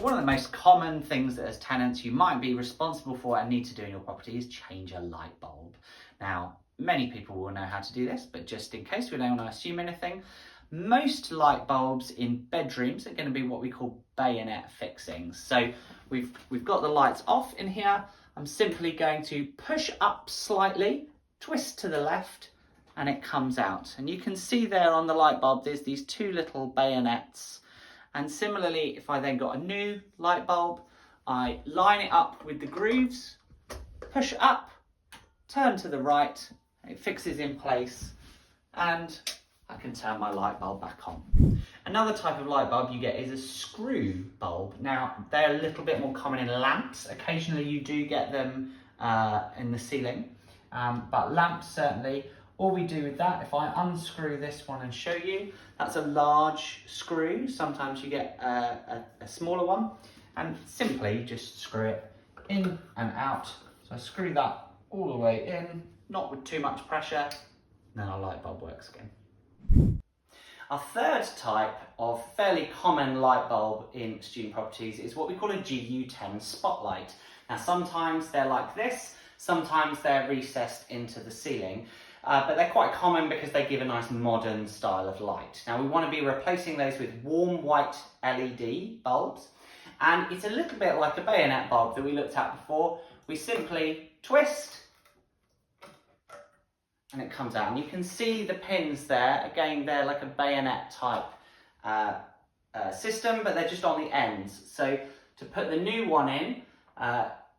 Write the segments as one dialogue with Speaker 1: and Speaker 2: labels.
Speaker 1: one of the most common things that as tenants you might be responsible for and need to do in your property is change a light bulb. Now, many people will know how to do this, but just in case we don't want to assume anything, most light bulbs in bedrooms are going to be what we call bayonet fixings. So we've got the lights off in here. I'm simply going to push up slightly, twist to the left, and it comes out. And you can see there on the light bulb, there's these two little bayonets. And similarly, if I then got a new light bulb, I line it up with the grooves, push up, turn to the right, it fixes in place, and I can turn my light bulb back on. Another type of light bulb you get is a screw bulb. Now, they're a little bit more common in lamps. Occasionally you do get them in the ceiling, but lamps certainly. All we do with that, if I unscrew this one and show you, that's a large screw. Sometimes you get a smaller one, and simply just screw it in and out. So I screw that all the way in, not with too much pressure, and then our light bulb works again. Our third type of fairly common light bulb in student properties is what we call a GU10 spotlight. Now sometimes they're like this, sometimes they're recessed into the ceiling, but they're quite common because they give a nice modern style of light. Now we want to be replacing those with warm white LED bulbs, and it's a little bit like a bayonet bulb that we looked at before. We simply twist, and it comes out, and you can see the pins there. Again, they're like a bayonet type system, but they're just on the ends. So to put the new one in,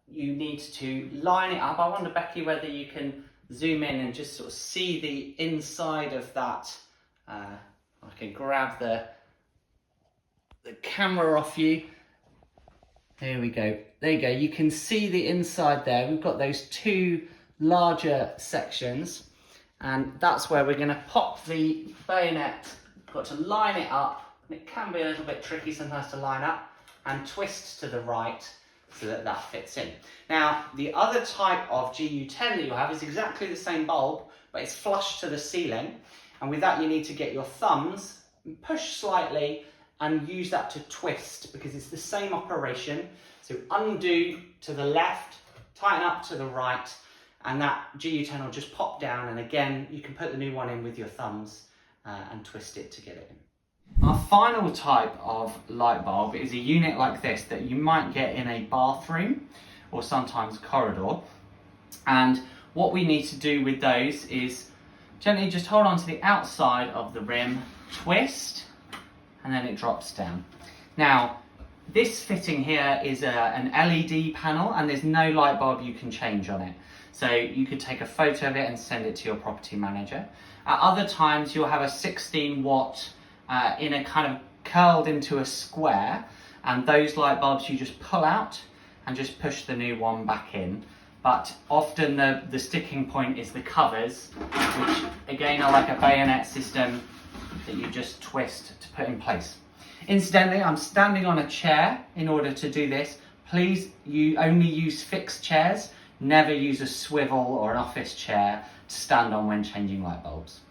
Speaker 1: you need to line it up. I wonder, Becky, whether you can zoom in and just sort of see the inside of that. I can grab the camera off you. There we go. There you go. You can see the inside there. We've got those two larger sections, and that's where we're going to pop the bayonet. Got to line it up, and it can be a little bit tricky sometimes to line up, and twist to the right so that that fits in. Now, the other type of GU10 that you'll have is exactly the same bulb, but it's flush to the ceiling, and with that you need to get your thumbs, push slightly, and use that to twist, because it's the same operation. So undo to the left, tighten up to the right, and that GU10 will just pop down, and again you can put the new one in with your thumbs and twist it to get it in. Our final type of light bulb is a unit like this that you might get in a bathroom or sometimes corridor, and what we need to do with those is gently just hold on to the outside of the rim, twist, and then it drops down. Now, this fitting here is an LED panel, and there's no light bulb you can change on it. So you could take a photo of it and send it to your property manager. At other times, you'll have a 16 watt in a kind of curled into a square, and those light bulbs you just pull out and just push the new one back in. But often the sticking point is the covers, which again are like a bayonet system that you just twist to put in place. Incidentally, I'm standing on a chair in order to do this. Please, you only use fixed chairs. Never use a swivel or an office chair to stand on when changing light bulbs.